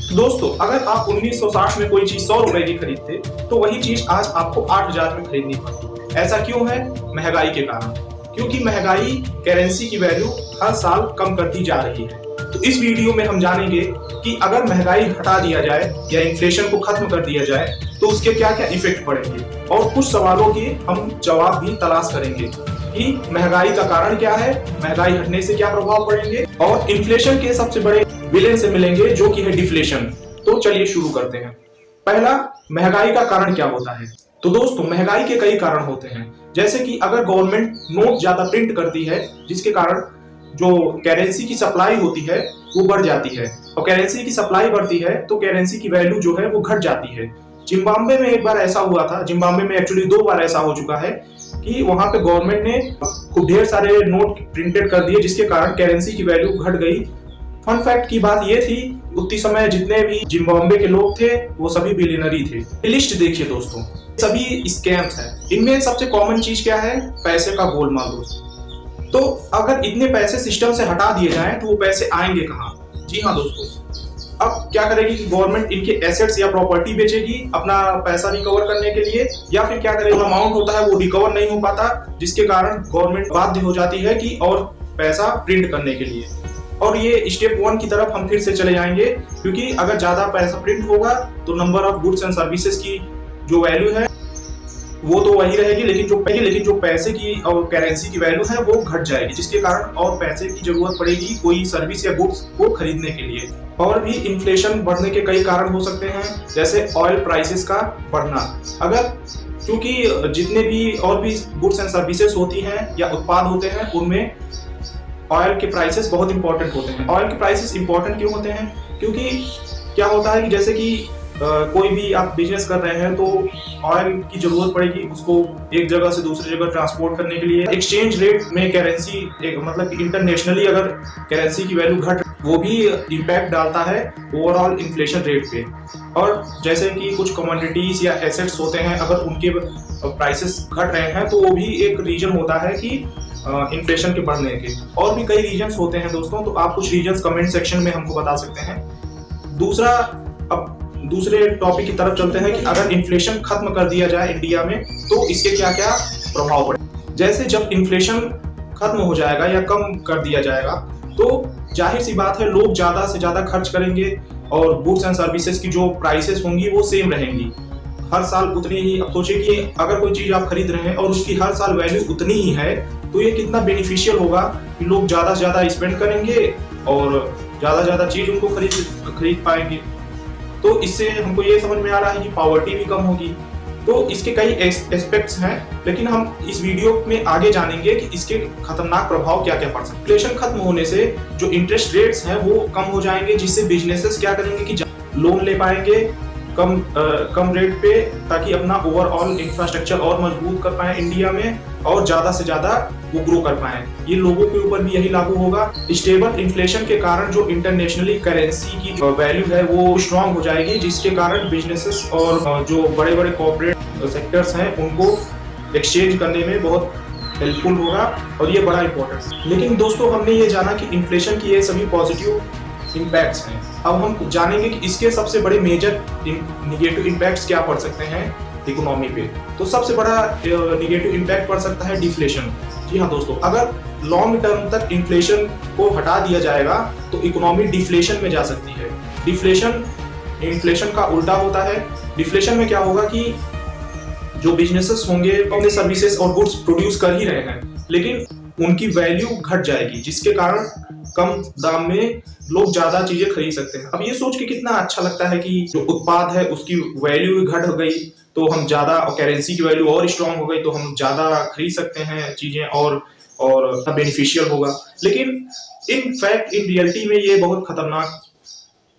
तो दोस्तों, अगर आप 1960 में कोई चीज 100 रुपए की खरीदते तो वही चीज आज आपको 8,000 में खरीदनी पड़ती। ऐसा क्यों है? महंगाई के कारण। क्योंकि महंगाई करेंसी की वैल्यू हर साल कम करती जा रही है। तो इस वीडियो में हम जानेंगे कि अगर महंगाई हटा दिया जाए या इन्फ्लेशन को खत्म कर दिया जाए तो उसके क्या क्या इफेक्ट पड़ेंगे, और कुछ सवालों के हम जवाब भी तलाश करेंगे कि महंगाई का कारण क्या है, महंगाई हटने से क्या प्रभाव पड़ेंगे, और इन्फ्लेशन के सबसे बड़े विलेन से मिलेंगे जो कि है डिफ्लेशन। तो चलिए शुरू करते हैं। पहला, महंगाई का कारण क्या होता है? तो दोस्तों, महंगाई के कई कारण होते हैं। जैसे कि अगर गवर्नमेंट नोट ज्यादा प्रिंट करती है जिसके कारण जो करेंसी की सप्लाई होती है वो बढ़ जाती है, और करेंसी की सप्लाई बढ़ती है तो करेंसी की वैल्यू जो है वो घट जाती है। जिम्बाब्वे में एक बार ऐसा हुआ था, जिम्बाब्वे में एक्चुअली 2 बार ऐसा हो चुका है कि वहां पे गवर्नमेंट ने खूब ढेर सारे नोट प्रिंटेड कर दिए जिसके कारण करेंसी की वैल्यू घट गई। फन फैक्ट की बात ये थी, उतनी समय जितने भी जिम्बाब्वे के लोग थे वो सभी बिलियनरी थे। लिस्ट देखिए दोस्तों, सभी स्कैम्स हैं। इनमें सबसे कॉमन चीज क्या है? पैसे का गोलमाल दोस्तों। तो अगर इतने पैसे सिस्टम से हटा दिए जाएं तो वो पैसे आएंगे कहाँ? जी हाँ दोस्तों, अब क्या करेगी गवर्नमेंट? इनके एसेट्स या प्रॉपर्टी बेचेगी अपना पैसा रिकवर करने के लिए, या फिर क्या करेगी, अमाउंट होता है वो रिकवर नहीं हो पाता जिसके कारण गवर्नमेंट बाध्य हो जाती है कि और पैसा प्रिंट करने के लिए। और ये स्टेप 1 की तरफ हम फिर से चले जाएंगे, क्योंकि अगर ज्यादा पैसा प्रिंट होगा तो number of goods and services की जो वैल्यू है वो तो वही रहेगी, लेकिन जो पैसे की और करेंसी की वैल्यू है वो घट जाएगी, जिसके कारण और पैसे की जरूरत पड़ेगी कोई सर्विस या गुड्स को खरीदने के लिए। और भी इन्फ्लेशन बढ़ने के कई कारण हो सकते हैं, जैसे ऑयल प्राइसेस का बढ़ना। अगर क्योंकि जितने भी और भी गुड्स एंड सर्विसेज होती हैं या उत्पाद होते हैं उनमें ऑयल के प्राइसेस बहुत इंपॉर्टेंट होते हैं। ऑयल के प्राइसेस इंपॉर्टेंट क्यों होते हैं? क्योंकि क्या होता है कि जैसे कि कोई भी आप बिजनेस कर रहे हैं तो ऑयल की जरूरत पड़ेगी उसको एक जगह से दूसरी जगह ट्रांसपोर्ट करने के लिए। एक्सचेंज रेट में करेंसी मतलब कि इंटरनेशनली अगर करेंसी की वैल्यू घट, वो भी इम्पैक्ट डालता है ओवरऑल इन्फ्लेशन रेट पे। और जैसे कि कुछ कमोडिटीज या एसेट्स होते हैं, अगर उनके प्राइसेस घट रहे हैं तो वो भी एक रीजन होता है कि इन्फ्लेशन के बढ़ने के। और भी कई रीजन्स होते हैं दोस्तों, तो आप कुछ रीजन्स कमेंट सेक्शन में हमको बता सकते हैं। दूसरे टॉपिक की तरफ चलते हैं कि अगर इन्फ्लेशन खत्म कर दिया जाए इंडिया में तो इसके क्या क्या प्रभाव पड़े। जैसे जब इन्फ्लेशन खत्म हो जाएगा या कम कर दिया जाएगा तो जाहिर सी बात है लोग ज्यादा से ज्यादा खर्च करेंगे, और गुड्स एंड सर्विसेज की जो प्राइसेस होंगी वो सेम रहेंगी हर साल उतनी ही। अब सोचिए कि अगर कोई चीज आप खरीद रहे हैं और उसकी हर साल वैल्यू उतनी ही है तो ये कितना बेनिफिशियल होगा कि लोग ज्यादा से ज्यादा स्पेंड करेंगे और ज्यादा से ज्यादा चीज उनको खरीद पाएंगे। तो इससे हमको ये समझ में आ रहा है कि पॉवर्टी भी कम होगी। तो इसके कई एस्पेक्ट्स हैं, लेकिन हम इस वीडियो में आगे जानेंगे कि इसके खतरनाक प्रभाव क्या क्या पड़ सकते हैं। इन्फ्लेशन खत्म होने से जो इंटरेस्ट रेट्स हैं वो कम हो जाएंगे, जिससे बिजनेसेस क्या करेंगे कि लोन ले पाएंगे कम रेट पे, ताकि अपना ओवरऑल इंफ्रास्ट्रक्चर और मजबूत कर पाए इंडिया में, और ज्यादा से ज्यादा वो ग्रो कर पाए। ये लोगों के ऊपर भी यही लागू होगा। स्टेबल इन्फ्लेशन के कारण जो इंटरनेशनली करेंसी की वैल्यू है वो स्ट्रांग हो जाएगी, जिसके कारण बिजनेसेस और जो बड़े बड़े कॉर्पोरेट सेक्टर्स हैं उनको एक्सचेंज करने में बहुत हेल्पफुल होगा, और ये बड़ा इंपॉर्टेंट। लेकिन दोस्तों, हमने ये जाना कि इन्फ्लेशन की ये सभी पॉजिटिव इम्पैक्ट्स हैं। अब हम जानेंगे कि इसके सबसे बड़े मेजर निगेटिव इम्पैक्ट्स क्या पड़ सकते हैं इकोनॉमी पे। तो सबसे बड़ा निगेटिव इम्पैक्ट पड़ सकता है डिफ्लेशन। जी हाँ दोस्तों, अगर लॉन्ग टर्म तक इन्फ्लेशन को हटा दिया जाएगा तो इकोनॉमी डिफ्लेशन में जा सकती है। डिफ्लेशन इन्फ्लेशन का उल्टा होता है। डिफ्लेशन में क्या होगा कि जो बिजनेसेस होंगे अपने सर्विसेज और गुड्स प्रोड्यूस कर ही रहे हैं, लेकिन उनकी वैल्यू घट जाएगी, जिसके कारण कम दाम में लोग ज्यादा चीजें खरीद सकते हैं। अब ये सोच के कितना अच्छा लगता है कि जो उत्पाद है उसकी वैल्यू घट हो गई तो हम ज्यादा, करेंसी की वैल्यू और स्ट्रांग हो गई तो हम ज्यादा खरीद सकते हैं चीजें, और बेनिफिशियल होगा। लेकिन इन फैक्ट इन रियलिटी में ये बहुत खतरनाक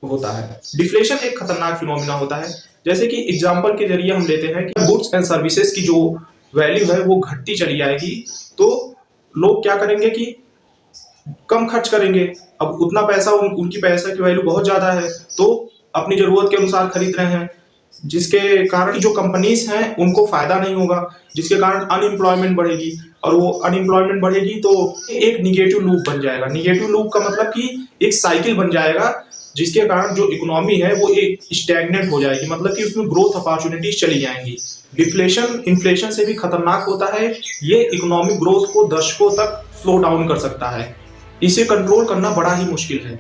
होता है। डिफ्लेशन एक खतरनाक फिनोमिना होता है। जैसे कि एग्जांपल के जरिए हम लेते हैं कि गुड्स एंड सर्विसेज की जो वैल्यू है वो घटती चली जाएगी, तो लोग क्या करेंगे कि कम खर्च करेंगे। अब उतना पैसा उनकी पैसा की वैल्यू बहुत ज्यादा है तो अपनी जरूरत के अनुसार खरीद रहे हैं, जिसके कारण जो कंपनीज हैं उनको फायदा नहीं होगा, जिसके कारण अनएम्प्लॉयमेंट बढ़ेगी, और वो अनएम्प्लॉयमेंट बढ़ेगी तो एक निगेटिव लूप बन जाएगा। निगेटिव लूप का मतलब कि एक साइकिल बन जाएगा जिसके कारण जो इकोनॉमी है वो एक स्टैग्नेंट हो जाएगी, मतलब कि उसमें ग्रोथ अपॉर्चुनिटीज चली जाएंगी। डिफ्लेशन इन्फ्लेशन से भी खतरनाक होता है, ये इकोनॉमिक ग्रोथ को दशकों तक स्लो डाउन कर सकता है। इसे कंट्रोल करना बड़ा ही मुश्किल है।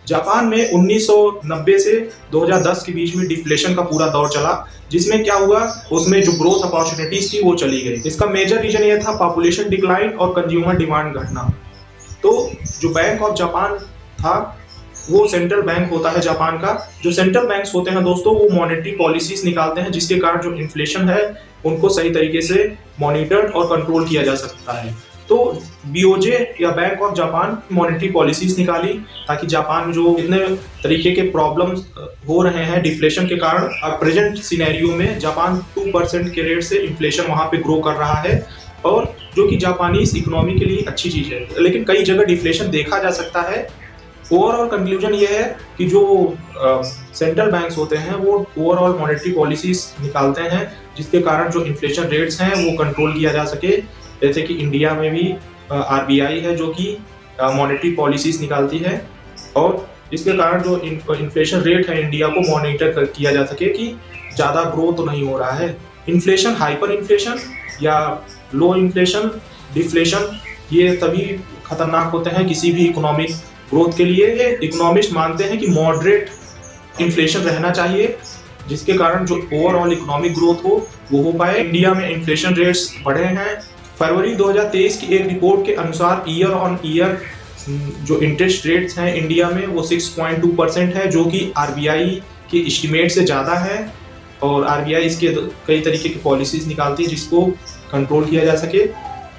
जापान में 1990 से 2010 के बीच में डिफ्लेशन का पूरा दौर चला, जिसमें क्या हुआ, उसमें जो ग्रोथ अपॉर्चुनिटीज थी वो चली गई। इसका मेजर रीजन ये था पॉपुलेशन डिक्लाइन और कंज्यूमर डिमांड घटना। तो जो बैंक ऑफ जापान था वो सेंट्रल बैंक होता है जापान का। जो सेंट्रल बैंक्स होते हैं दोस्तों वो मॉनेटरी पॉलिसीज निकालते हैं, जिसके कारण जो इन्फ्लेशन है उनको सही तरीके से मॉनिटर्ड और कंट्रोल किया जा सकता है। तो बीओजे या bank of Japan monetary policies निकाली ताकि जापान में जो इतने तरीके के प्रॉब्लम्स हो रहे हैं डिफ्लेशन के कारण, अब प्रेजेंट सिनेरियो में जापान 2% के रेट से इन्फ्लेशन वहां पे ग्रो कर रहा है, और जो कि जापानीज इकोनॉमी के लिए अच्छी चीज है। लेकिन कई जगह डिफ्लेशन देखा जा सकता है। ओवरऑल कंक्लूजन ये है कि जो सेंट्रल बैंक्स होते हैं वो ओवरऑल मॉनेटरी पॉलिसीज निकालते हैं, जिसके कारण जो इन्फ्लेशन रेट्स हैं वो कंट्रोल किया जा सके। जैसे कि इंडिया में भी आरबीआई है जो कि मॉनेटरी पॉलिसीज निकालती है, और इसके कारण जो इन्फ्लेशन रेट है इंडिया को मॉनिटर किया जा सके कि ज़्यादा ग्रोथ तो नहीं हो रहा है। इन्फ्लेशन, हाइपर इन्फ्लेशन या लो इन्फ्लेशन, डिफ्लेशन, ये तभी खतरनाक होते हैं किसी भी इकोनॉमिक ग्रोथ के लिए। इकोनॉमिस्ट मानते हैं कि मॉडरेट इन्फ्लेशन रहना चाहिए, जिसके कारण जो ओवरऑल इकोनॉमिक ग्रोथ हो वो हो पाए। इंडिया में इन्फ्लेशन रेट्स बढ़े हैं। फरवरी 2023 की एक रिपोर्ट के अनुसार ईयर ऑन ईयर जो इंटरेस्ट रेट्स हैं इंडिया में वो 6.2% है, जो कि आरबीआई के एस्टिमेट से ज़्यादा है। और आरबीआई इसके कई तरीके की पॉलिसीज निकालती है जिसको कंट्रोल किया जा सके।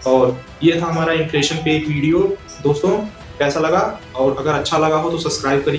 और ये था हमारा इन्फ्लेशन पे एक वीडियो। दोस्तों कैसा लगा, और अगर अच्छा लगा हो तो सब्सक्राइब करिए।